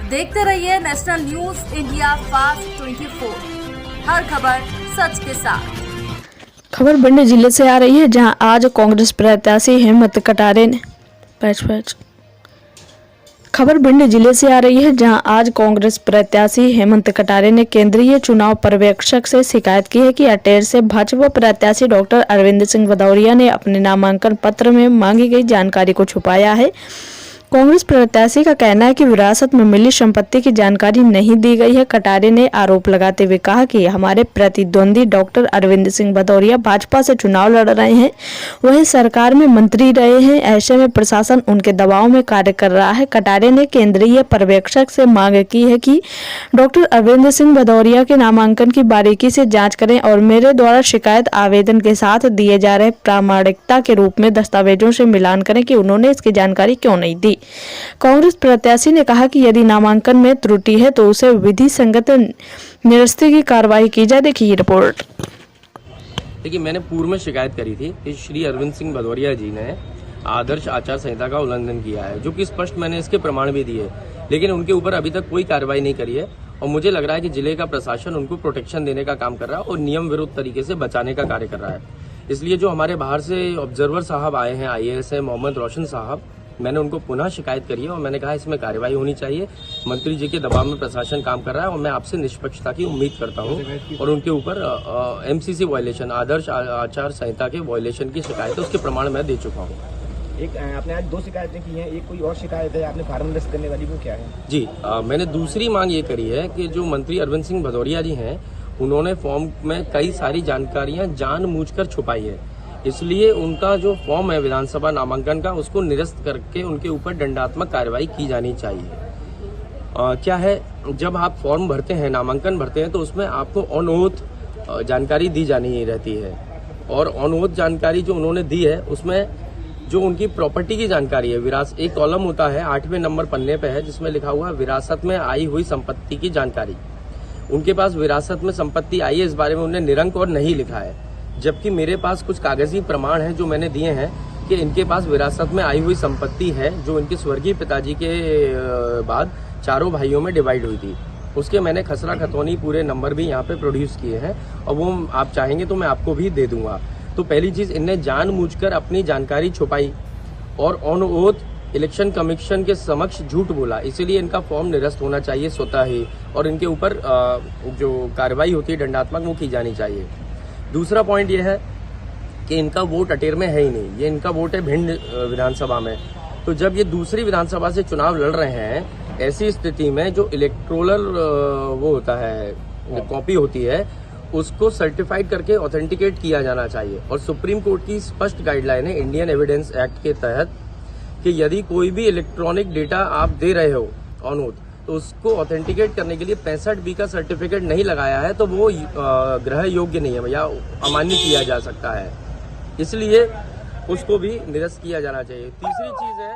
देखते रहिए national news India fast 24, हर खबर सच के साथ। खबर भिंड जिले से आ रही है, जहां आज कांग्रेस प्रत्याशी हेमंत कटारे ने खबर भिंड जिले से आ रही है, जहां आज कांग्रेस प्रत्याशी हेमंत कटारे ने केंद्रीय चुनाव पर्यवेक्षक से शिकायत की है कि अटेर से भाजपा प्रत्याशी डॉक्टर अरविंद सिंह भदौरिया ने अपने नामांकन पत्र में मांगी गई जानकारी को छुपाया है। कांग्रेस प्रत्याशी का कहना है कि विरासत में मिली संपत्ति की जानकारी नहीं दी गई है। कटारे ने आरोप लगाते हुए कहा कि हमारे प्रतिद्वंदी डॉक्टर अरविंद सिंह भदौरिया भाजपा से चुनाव लड़ रहे हैं, वही सरकार में मंत्री रहे हैं, ऐसे में प्रशासन उनके दबाव में कार्य कर रहा है। कटारे ने केंद्रीय पर्यवेक्षक से मांग की है कि डॉक्टर अरविंद सिंह भदौरिया के नामांकन की बारीकी से जाँच करें और मेरे द्वारा शिकायत आवेदन के साथ दिए जा रहे प्रामाणिकता के रूप में दस्तावेजों से मिलान करें कि उन्होंने इसकी जानकारी क्यों नहीं दी। कांग्रेस प्रत्याशी ने कहा कि यदि नामांकन में त्रुटि है तो उसे विधि संगत निरस्ती की कार्रवाई की जाए। देखिए रिपोर्ट। देखिए, मैंने पूर्व में शिकायत करी थी कि श्री अरविंद सिंह भदौरिया जी ने आदर्श आचार संहिता का उल्लंघन किया है, जो कि स्पष्ट मैंने इसके प्रमाण भी दिए, लेकिन उनके ऊपर अभी तक कोई कार्रवाई नहीं करी है। और मुझे लग रहा है कि जिले का प्रशासन उनको प्रोटेक्शन देने का काम कर रहा है और नियम विरुद्ध तरीके से बचाने का कार्य कर रहा है। इसलिए जो हमारे बाहर से ऑब्जर्वर साहब आए हैं, IAS है मोहम्मद रोशन साहब, मैंने उनको पुनः शिकायत करी है और मैंने कहा इसमें कार्रवाई होनी चाहिए। मंत्री जी के दबाव में प्रशासन काम कर रहा है और मैं आपसे निष्पक्षता की उम्मीद करता हूं। और उनके ऊपर MCC वायलेशन, आदर्श आचार संहिता के वायलेशन की शिकायत है, उसके प्रमाण मैं दे चुका हूं। एक आपने आज 2 शिकायतें की हैं, एक कोई और शिकायत है आपने फार्म निरस्त करने वाली, वो क्या है? जी, मैंने दूसरी मांग ये करी है कि जो मंत्री अरविंद सिंह भदौरिया जी हैं, उन्होंने फॉर्म में कई सारी जानकारियां जानबूझकर छुपाई है। इसलिए उनका जो फॉर्म है विधानसभा नामांकन का, उसको निरस्त करके उनके ऊपर दंडात्मक कार्रवाई की जानी चाहिए। क्या है, जब आप फॉर्म भरते हैं, नामांकन भरते हैं, तो उसमें आपको ऑन ओथ जानकारी दी जानी रहती है। और ऑन ओथ जानकारी जो उन्होंने दी है, उसमें जो उनकी प्रॉपर्टी की जानकारी है, विरासत, एक कॉलम होता है 8वें नंबर पन्ने पे है, जिसमें लिखा हुआ है विरासत में आई हुई संपत्ति की जानकारी। उनके पास विरासत में संपत्ति आई है, इस बारे में उन्हें निरंक और नहीं लिखा है। जबकि मेरे पास कुछ कागजी प्रमाण हैं जो मैंने दिए हैं कि इनके पास विरासत में आई हुई संपत्ति है, जो इनके स्वर्गीय पिताजी के बाद 4 भाइयों में डिवाइड हुई थी। उसके मैंने खसरा खतौनी पूरे नंबर भी यहाँ पे प्रोड्यूस किए हैं और वो आप चाहेंगे तो मैं आपको भी दे दूंगा। तो पहली चीज, इनने जानबूझकर अपनी जानकारी छुपाई और ऑन ओथ इलेक्शन कमीशन के समक्ष झूठ बोला, इसीलिए इनका फॉर्म निरस्त होना चाहिए स्वतः ही और इनके ऊपर जो कार्रवाई होती है दंडात्मक, वो की जानी चाहिए। दूसरा पॉइंट ये है कि इनका वोट अटेर में है ही नहीं, ये इनका वोट है भिंड विधानसभा में। तो जब ये दूसरी विधानसभा से चुनाव लड़ रहे हैं, ऐसी स्थिति में जो इलेक्ट्रोलर वो होता है, कॉपी होती है, उसको सर्टिफाइड करके ऑथेंटिकेट किया जाना चाहिए। और सुप्रीम कोर्ट की स्पष्ट गाइडलाइन है इंडियन एविडेंस एक्ट के तहत कि यदि कोई भी इलेक्ट्रॉनिक डेटा आप दे रहे हो ऑन ओथ, तो उसको ऑथेंटिकेट करने के लिए 65B का सर्टिफिकेट नहीं लगाया है तो वो ग्रह योग्य नहीं है या अमान्य किया जा सकता है, इसलिए उसको भी निरस्त किया जाना चाहिए। तीसरी चीज है